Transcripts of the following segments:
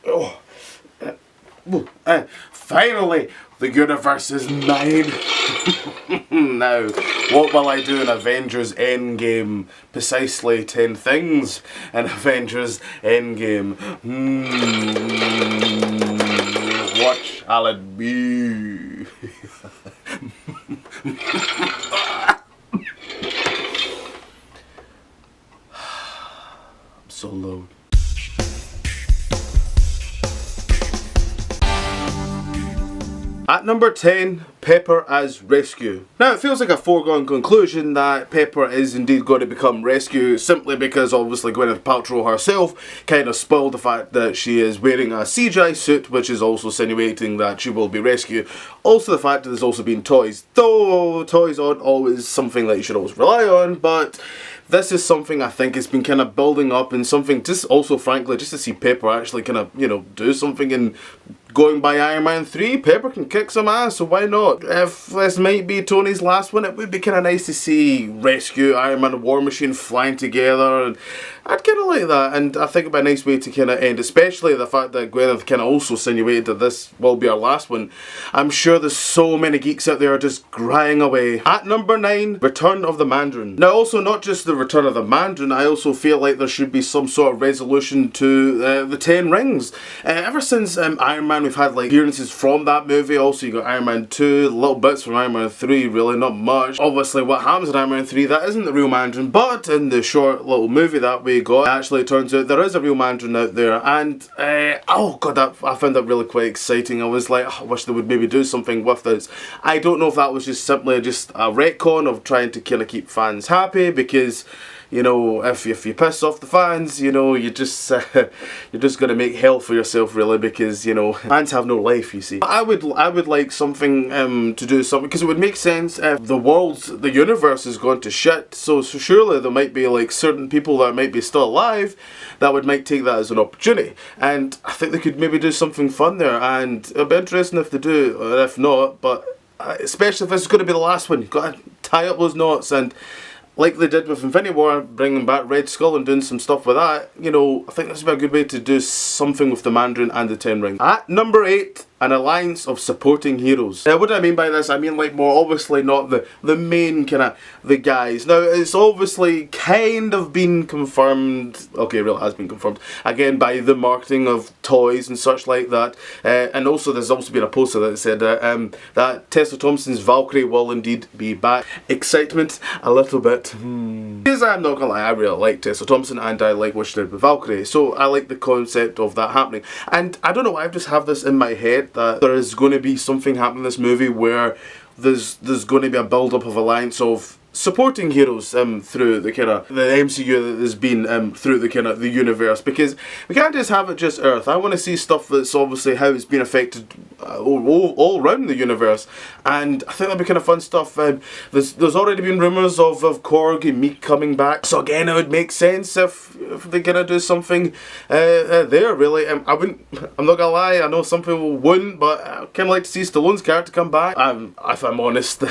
Oh. Finally, the universe is mine. Now, what will I do in Avengers Endgame? Precisely 10 things in Avengers Endgame. What shall it be? I'm so low. At number 10, Pepper as Rescue. Now, it feels like a foregone conclusion that Pepper is indeed going to become Rescue, simply because obviously Gwyneth Paltrow herself kind of spoiled the fact that she is wearing a CGI suit, which is also insinuating that she will be Rescue. Also the fact that there's also been toys, though toys aren't always something that you should always rely on, but this is something I think has been kind of building up, and something just also frankly just to see Pepper actually kind of, you know, do something. And going by Iron Man 3, Pepper can kick some ass, so why not? If this might be Tony's last one, it would be kind of nice to see Rescue, Iron Man and War Machine flying together, and I'd kind of like that. And I think it'd be a nice way to kind of end, especially the fact that Gwyneth kind of also insinuated that this will be our last one. I'm sure there's so many geeks out there just crying away. At number 9, Return of the Mandarin. Now, also not just the Return of the Mandarin, I also feel like there should be some sort of resolution to the 10 Rings. Ever since Iron Man, we've had like appearances from that movie. Also, you got Iron Man 2, little bits from Iron Man 3, really not much. Obviously, what happens in Iron Man 3, that isn't the real Mandarin, but in the short little movie that we got, actually it turns out there is a real Mandarin out there. And oh god, I found that really quite exciting. I was like, oh, I wish they would maybe do something with this. I don't know if that was just simply just a retcon of trying to kind of keep fans happy, because you know, if you piss off the fans, you know, you're just gonna make hell for yourself, really, because you know fans have no life. You see, I would like something to do something, because it would make sense if the universe is going to shit. So surely there might be like certain people that might be still alive that might take that as an opportunity, and I think they could maybe do something fun there. And it'll be interesting if they do, or if not. But especially if this is going to be the last one, you've got to tie up those knots. And like they did with Infinity War, bringing back Red Skull and doing some stuff with that, you know, I think this would be a good way to do something with the Mandarin and the 10 Rings. At number 8, an alliance of supporting heroes. Now, what do I mean by this? I mean like more obviously not the main kind of the guys. Now, it's obviously kind of been confirmed, okay, it really has been confirmed, again by the marketing of toys and such like that. And also there's also been a poster that said that Tessa Thompson's Valkyrie will indeed be back. Excitement a little bit. Because I'm not gonna lie, I really like Tessa Thompson and I like what she did with Valkyrie. So I like the concept of that happening. And I don't know, I just have this in my head that there is going to be something happening in this movie where there's going to be a build-up of alliance of supporting heroes through the kind of the MCU that has been through the kind of the universe, because we can't just have it just Earth. I want to see stuff that's obviously how it's been affected all around the universe, and I think that'd be kind of fun stuff. There's already been rumours of Korg and Meek coming back, so again it would make sense if they're gonna do something there. Really, I'm not gonna lie, I know some people wouldn't, but I kind of like to see Stallone's character come back. If I'm honest.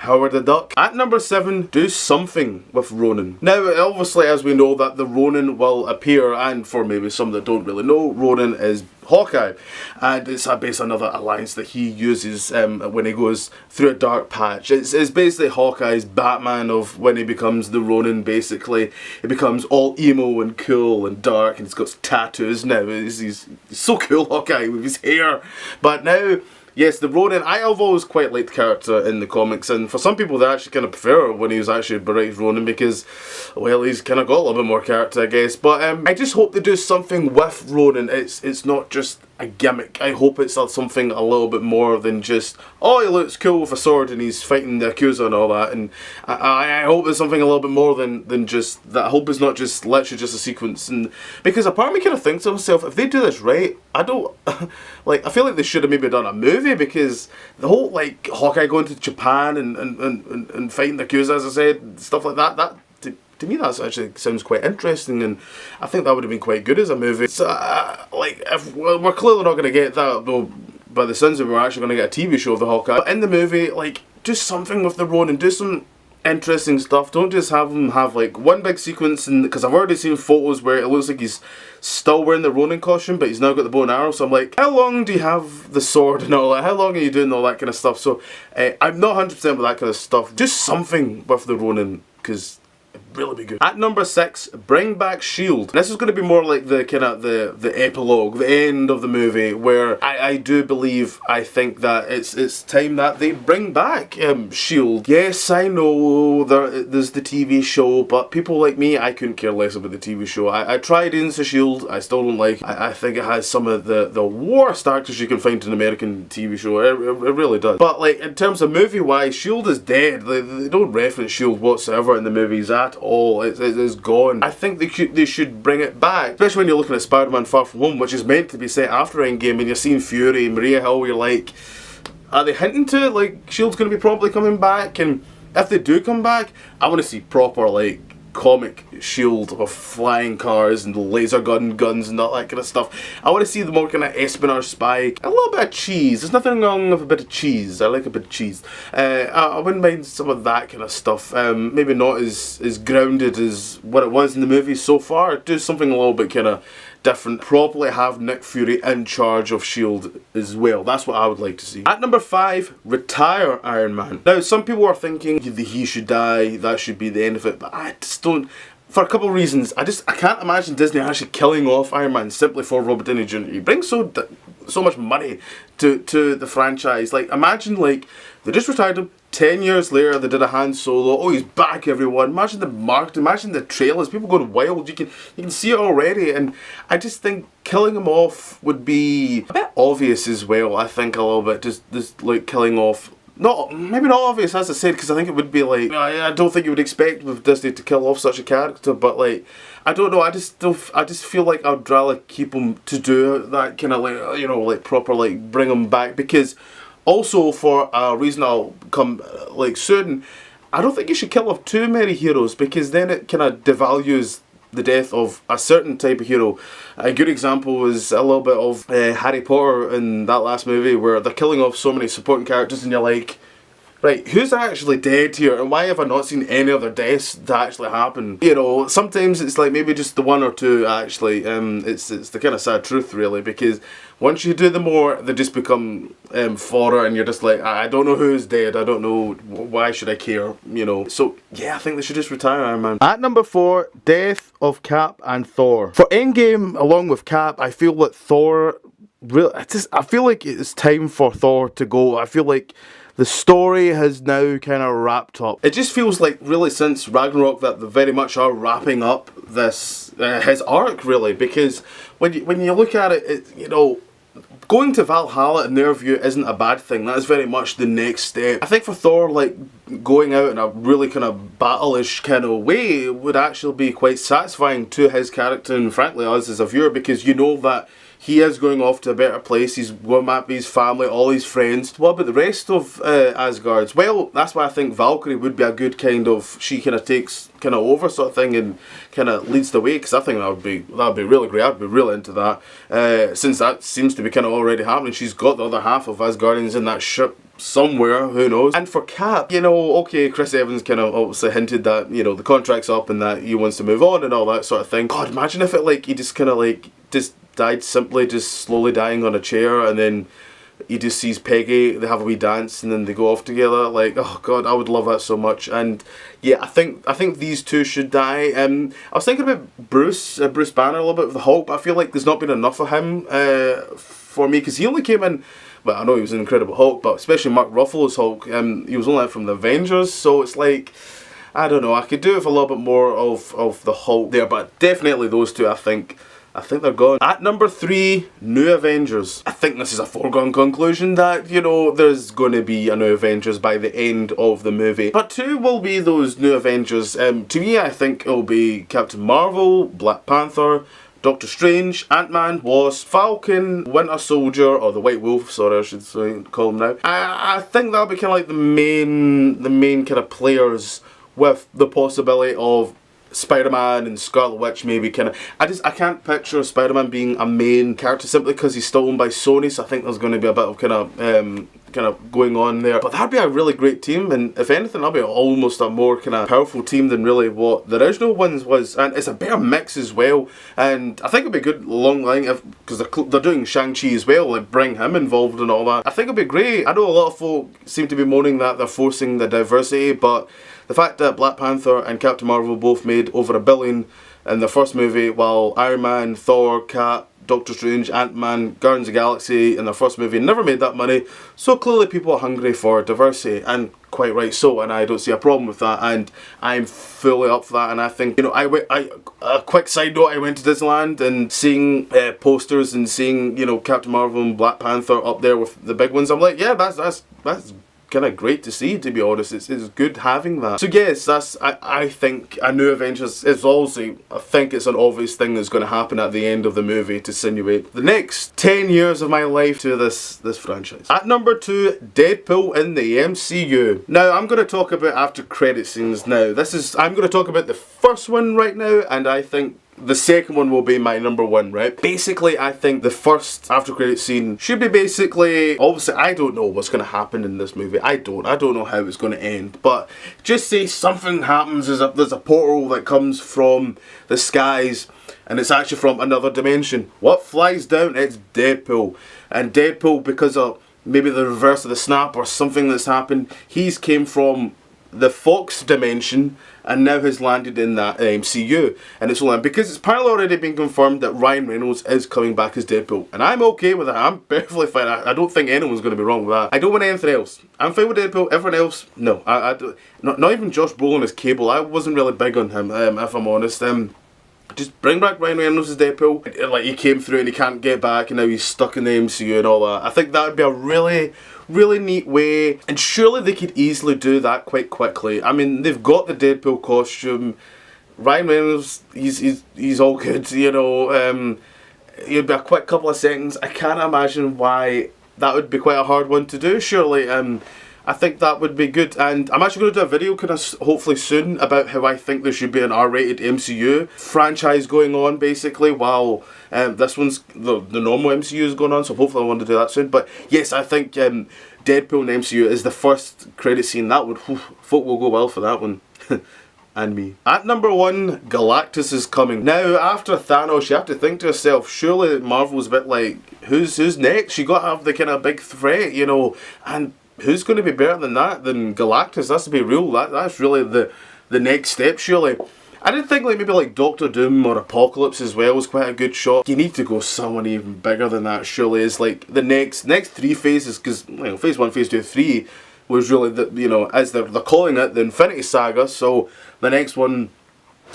Howard the Duck. At number 7, do something with Ronan. Now, obviously, as we know, that the Ronan will appear, and for maybe some that don't really know, Ronan is Hawkeye, and it's basically another alliance that he uses when he goes through a dark patch. It's basically Hawkeye's Batman of when he becomes the Ronin. Basically, he becomes all emo and cool and dark, and he's got tattoos now. He's so cool, Hawkeye, with his hair. But now, yes, the Ronin, I have always quite liked the character in the comics, and for some people they actually kind of prefer when he was actually Bright Ronin, because, well, he's kind of got a little bit more character, I guess. But I just hope they do something with Ronin. It's not just a gimmick. I hope it's something a little bit more than just, oh, he looks cool with a sword and he's fighting the Yakuza and all that. And I hope there's something a little bit more than just that. I hope it's not just literally just a sequence. And because a part of me kind of thinks to myself, if they do this right, I don't like. I feel like they should have maybe done a movie, because the whole like Hawkeye going to Japan and fighting the Yakuza, as I said, stuff like that. To me, that actually sounds quite interesting, and I think that would have been quite good as a movie. So, like, if we're clearly not going to get that, though, by the sounds of it, we're actually going to get a TV show of the Hawkeye. But in the movie, like, do something with the Ronin, do some interesting stuff. Don't just have him have like one big sequence, and because I've already seen photos where it looks like he's still wearing the Ronin costume, but he's now got the bow and arrow. So I'm like, how long do you have the sword and all that? How long are you doing all that kind of stuff? So I'm not 100% with that kind of stuff. Just something with the Ronin, because it'd really be good. At number 6, bring back S.H.I.E.L.D. This is going to be more like the kind of the epilogue, the end of the movie, where I do believe, I think that it's time that they bring back S.H.I.E.L.D. Yes, I know there's the TV show, but people like me, I couldn't care less about the TV show. I tried into S.H.I.E.L.D. I still don't like it. I think it has some of the worst actors you can find in an American TV show. It really does. But like in terms of movie-wise, S.H.I.E.L.D. is dead. They don't reference S.H.I.E.L.D. whatsoever in the movies at all. It's gone. I think they should bring it back, especially when you're looking at Spider-Man Far From Home, which is meant to be set after Endgame, and you're seeing Fury and Maria Hill. You're like, are they hinting to it? Like S.H.I.E.L.D.'s going to be probably coming back, and if they do come back, I want to see proper like comic S.H.I.E.L.D. with flying cars and laser guns and all that kind of stuff. I want to see the more kind of espionage spy, a little bit of cheese. There's nothing wrong with a bit of cheese. I like a bit of cheese. I wouldn't mind some of that kind of stuff. Maybe not as grounded as what it was in the movies so far. Do something a little bit kind of different. Probably have Nick Fury in charge of S.H.I.E.L.D. as well. That's what I would like to see. At number 5, retire Iron Man. Now, some people are thinking that he should die, that should be the end of it, but I just don't. For a couple of reasons. I can't imagine Disney actually killing off Iron Man simply for Robert Downey Jr. He brings so much money to the franchise. Like, imagine like they just retired him. 10 years later, they did a Han Solo. Oh, he's back, everyone. Imagine the marketing, imagine the trailers. People going wild. You can see it already. And I just think killing him off would be a bit obvious as well. I think a little bit. Just like killing off. Maybe not obvious, as I said, because I think it would be like, I don't think you would expect with Disney to kill off such a character, but like, I don't know, I just feel like I'd rather keep him to do that kind of like, you know, like proper like bring him back, because also for a reason I'll come like soon, I don't think you should kill off too many heroes, because then it kind of devalues the death of a certain type of hero. A good example was a little bit of Harry Potter in that last movie, where they're killing off so many supporting characters and you're like, right, who's actually dead here, and why have I not seen any other deaths that actually happen? You know, sometimes it's like maybe just the one or two actually. It's the kind of sad truth really, because once you do them more, they just become fodder, and you're just like, I don't know who's dead, I don't know, why should I care, you know? So yeah, I think they should just retire Iron Man. At number 4, death of Cap and Thor. For Endgame, along with Cap, I feel that Thor, I feel like it's time for Thor to go. I feel like the story has now kind of wrapped up. It just feels like really since Ragnarok that they very much are wrapping up this his arc really, because when you look at it, you know, going to Valhalla in their view isn't a bad thing. That is very much the next step. I think for Thor, like going out in a really kind of battle-ish kind of way would actually be quite satisfying to his character and frankly us as a viewer, because you know that he is going off to a better place. He's going back with his family, all his friends. What about the rest of Asgard's? Well, that's why I think Valkyrie would be a good kind of, she kind of takes kind of over sort of thing and kind of leads the way, because I think that would be really great. I'd be really into that. Since that seems to be kind of already happening, she's got the other half of Asgardians in that ship somewhere, who knows. And for Cap, you know, okay, Chris Evans kind of obviously hinted that, you know, the contract's up and that he wants to move on and all that sort of thing. God, imagine if it like he just kind of like just died simply, just slowly dying on a chair, and then he just sees Peggy, they have a wee dance, and then they go off together. Like, oh god, I would love that so much. And yeah, I think these two should die. I was thinking about Bruce Banner a little bit with the Hulk, but I feel like there's not been enough of him for me, because he only came in, well, I know he was an Incredible Hulk, but especially Mark Ruffalo's Hulk, he was only out from the Avengers, so it's like, I don't know, I could do with a little bit more of the Hulk there, but definitely those two, I think they're gone. At number 3, New Avengers. I think this is a foregone conclusion that, you know, there's going to be a New Avengers by the end of the movie. But who will be those New Avengers? To me, I think it'll be Captain Marvel, Black Panther, Doctor Strange, Ant-Man, Wasp, Falcon, Winter Soldier, or the White Wolf, sorry I should call him now. I think that'll be kind of like the main kind of players, with the possibility of Spider-Man and Scarlet Witch maybe kind of. I can't picture Spider-Man being a main character simply because he's still owned by Sony, so I think there's going to be a bit of kind of kind of going on there. But that'd be a really great team, and if anything, that'd be almost a more kind of powerful team than really what the original ones was. And it's a better mix as well. And I think it'd be good along the line, because they're doing Shang-Chi as well, like bring him involved and all that. I think it'd be great. I know a lot of folk seem to be moaning that they're forcing the diversity, but the fact that Black Panther and Captain Marvel both made over $1 billion in the first movie, while Iron Man, Thor, Cap, Doctor Strange, Ant-Man, Guardians of the Galaxy in their first movie never made that money, so clearly people are hungry for diversity, and quite right so, and I don't see a problem with that, and I'm fully up for that. And I think, you know, a quick side note, I went to Disneyland and seeing posters and seeing, you know, Captain Marvel and Black Panther up there with the big ones, I'm like, yeah, that's kind of great to see, to be honest. It's good having that. So yes, I think a new Avengers is obviously, I think it's an obvious thing that's going to happen at the end of the movie to insinuate the next 10 years of my life to this franchise. At number 2, Deadpool in the MCU. Now I'm going to talk about after credit scenes now. I'm going to talk about the first one right now, and I think the second one will be my number 1, right? Basically, I think the first after credit scene should be basically, obviously I don't know what's going to happen in this movie. I don't know how it's going to end, but just say something happens, there's a portal that comes from the skies, and it's actually from another dimension. What flies down? It's Deadpool. And Deadpool, because of maybe the reverse of the snap or something that's happened, he's came from the Fox dimension and now has landed in that MCU, and it's only because it's apparently already been confirmed that Ryan Reynolds is coming back as Deadpool, and I'm okay with that. I'm perfectly fine. I don't think anyone's going to be wrong with that. I don't want anything else. I'm fine with Deadpool. Everyone else, no. I don't. Not even Josh Brolin as Cable. I wasn't really big on him, if I'm honest. Just bring back Ryan Reynolds as Deadpool. Like, he came through and he can't get back, and now he's stuck in the MCU and all that. I think that would be a really neat way, and surely they could easily do that quite quickly. I mean, they've got the Deadpool costume. Ryan Reynolds, he's all good, you know. It'd be a quick couple of seconds. I can't imagine why that would be quite a hard one to do, surely. I think that would be good, and I'm actually going to do a video kind of hopefully soon about how I think there should be an R-rated MCU franchise going on, basically, while this one's, the normal MCU is going on, so hopefully I want to do that soon. But yes, I think Deadpool in MCU is the first credit scene. That would, folk will go well for that one. And me. At number 1, Galactus is coming. Now, after Thanos, you have to think to yourself, surely Marvel's a bit like, who's next? You got to have the kind of big threat, you know, and who's going to be better than that, than Galactus? That's to be real. That's really the next step, surely. I did think like maybe like Doctor Doom or Apocalypse as well was quite a good shot. You need to go someone even bigger than that, surely, is like the next 3 phases, because, you know, phase 1, phase 2, 3 was really the, you know, as they're calling it, the Infinity Saga. So the next one,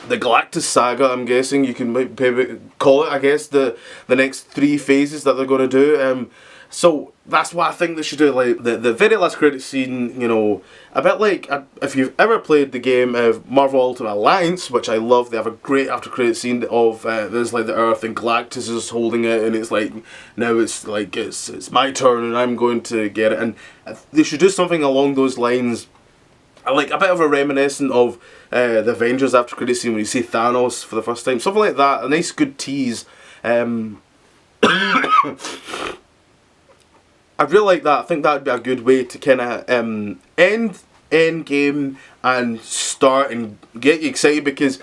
the Galactus Saga, I'm guessing you can maybe call it, I guess, the next 3 phases that they're going to do. So that's what I think they should do, like the very last credit scene, you know, a bit like, if you've ever played the game of Marvel Ultimate Alliance, which I love. They have a great after credit scene of, there's like the Earth and Galactus is holding it, and it's like, now it's like, it's my turn and I'm going to get it, and they should do something along those lines. Like a bit of a reminiscent of the Avengers after credit scene when you see Thanos for the first time. Something like that, a nice good tease. I really like that. I think that would be a good way to kind of end Endgame and start and get you excited, because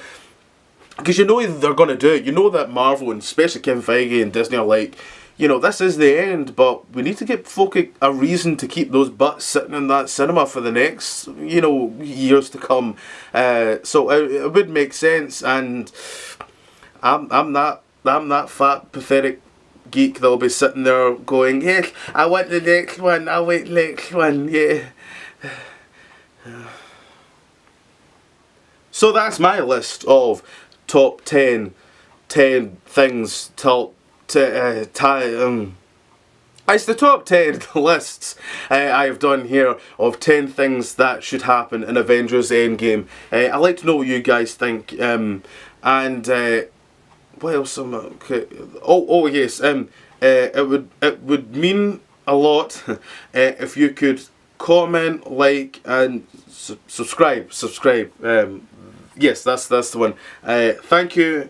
you know they're going to do it. You know that Marvel, and especially Kevin Feige and Disney, are like, you know, this is the end, but we need to give folk a reason to keep those butts sitting in that cinema for the next, you know, years to come. So it would make sense, and I'm that fat, pathetic geek that'll be sitting there going, yeah, I want the next one, I want the next one, yeah. So that's my list of top 10 things, it's the top 10 lists I've done here of 10 things that should happen in Avengers Endgame. I'd like to know what you guys think, and what else am I? Okay. Oh yes. It would mean a lot if you could comment, like, and subscribe. Yes, that's the one. Thank you.